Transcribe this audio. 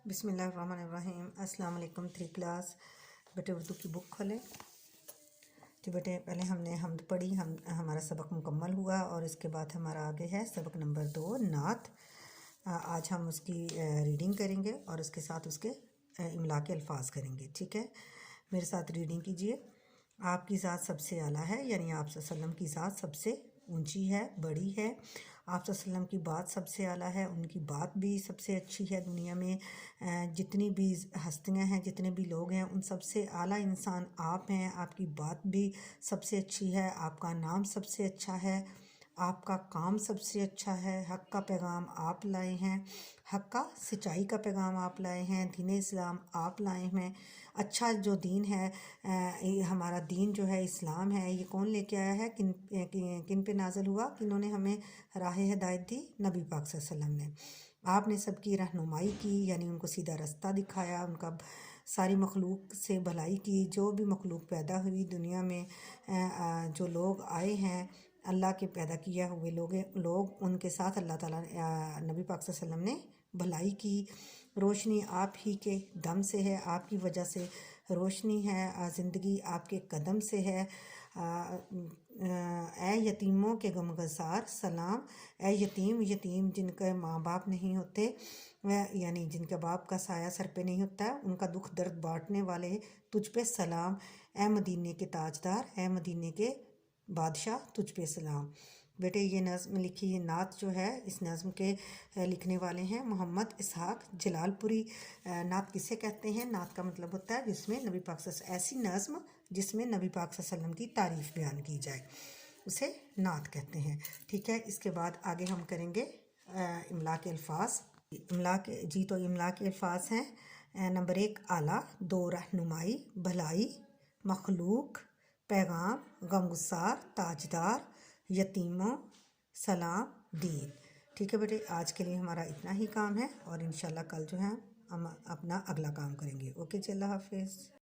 بسم اللہ الرحمن الرحیم۔ السلام علیکم 3 کلاس بیٹے اردو کی بک کھولیں جی بیٹے۔ پہلے ہم نے حمد پڑھی، ہمارا سبق مکمل ہوا اور اس کے بعد ہمارا آگے ہے سبق نمبر 2 نعت۔ آج ہم اس کی ریڈنگ کریں گے اور اس کے ساتھ اس کے املا کے الفاظ کریں گے، ٹھیک ہے؟ میرے ساتھ ریڈنگ کیجئے۔ آپ کی ذات سب سے اعلیٰ ہے، یعنی آپ صلی اللہ علیہ وسلم کی ذات سب سے اونچی ہے، بڑی ہے۔ آپ صلی اللہ علیہ وسلم کی بات سب سے اعلیٰ ہے، ان کی بات بھی سب سے اچھی ہے۔ دنیا میں جتنی بھی ہستیاں ہیں، جتنے بھی لوگ ہیں، ان سب سے اعلیٰ انسان آپ ہیں۔ آپ کی بات بھی سب سے اچھی ہے، آپ کا نام سب سے اچھا ہے، آپ کا کام سب سے اچھا ہے۔ حق کا پیغام آپ لائے ہیں، حق کا سچائی کا پیغام آپ لائے ہیں، دین اسلام آپ لائے ہیں۔ اچھا جو دین ہے، ہمارا دین جو ہے اسلام ہے، یہ کون لے کے آیا ہے؟ کن پہ نازل ہوا؟ کنہوں نے ہمیں راہ ہدایت دی؟ نبی پاک صلی اللہ علیہ وسلم نے۔ آپ نے سب کی رہنمائی کی، یعنی ان کو سیدھا رستہ دکھایا، ان کا ساری مخلوق سے بھلائی کی۔ جو بھی مخلوق پیدا ہوئی دنیا میں، جو لوگ آئے ہیں اللہ کے پیدا کیا ہوئے لوگ ان کے ساتھ اللہ تعالیٰ نبی پاک صلی اللہ علیہ وسلم نے بھلائی کی۔ روشنی آپ ہی کے دم سے ہے، آپ کی وجہ سے روشنی ہے، زندگی آپ کے قدم سے ہے۔ اے یتیموں کے غمگسار سلام۔ اے یتیم جن کے ماں باپ نہیں ہوتے، یعنی جن کے باپ کا سایہ سر پہ نہیں ہوتا، ان کا دکھ درد بانٹنے والے تجھ پہ سلام۔ اے مدینے کے تاجدار، اے مدینے کے بادشاہ، تجھ پہ سلام۔ بیٹے یہ نظم لکھی، یہ نعت جو ہے، اس نظم کے لکھنے والے ہیں محمد اسحاق جلال پوری۔ نعت کسے کہتے ہیں؟ نعت کا مطلب ہوتا ہے جس میں نبی پاک صلی اللہ علیہ وسلم، ایسی نظم جس میں نبی پاک صلی اللہ علیہ وسلم کی تعریف بیان کی جائے، اسے نعت کہتے ہیں، ٹھیک ہے؟ اس کے بعد آگے ہم کریں گے املا کے الفاظ۔ املا کے الفاظ ہیں: نمبر 1 اعلیٰ، 2 رہنمائی، بھلائی، مخلوق، پیغام، غمگسار، تاجدار، یتیموں، سلام، دین، ٹھیک ہے بیٹے؟ آج کے لیے ہمارا اتنا ہی کام ہے اور انشاءاللہ کل جو ہے ہم اپنا اگلا کام کریں گے۔ اوکے جی، اللہ حافظ۔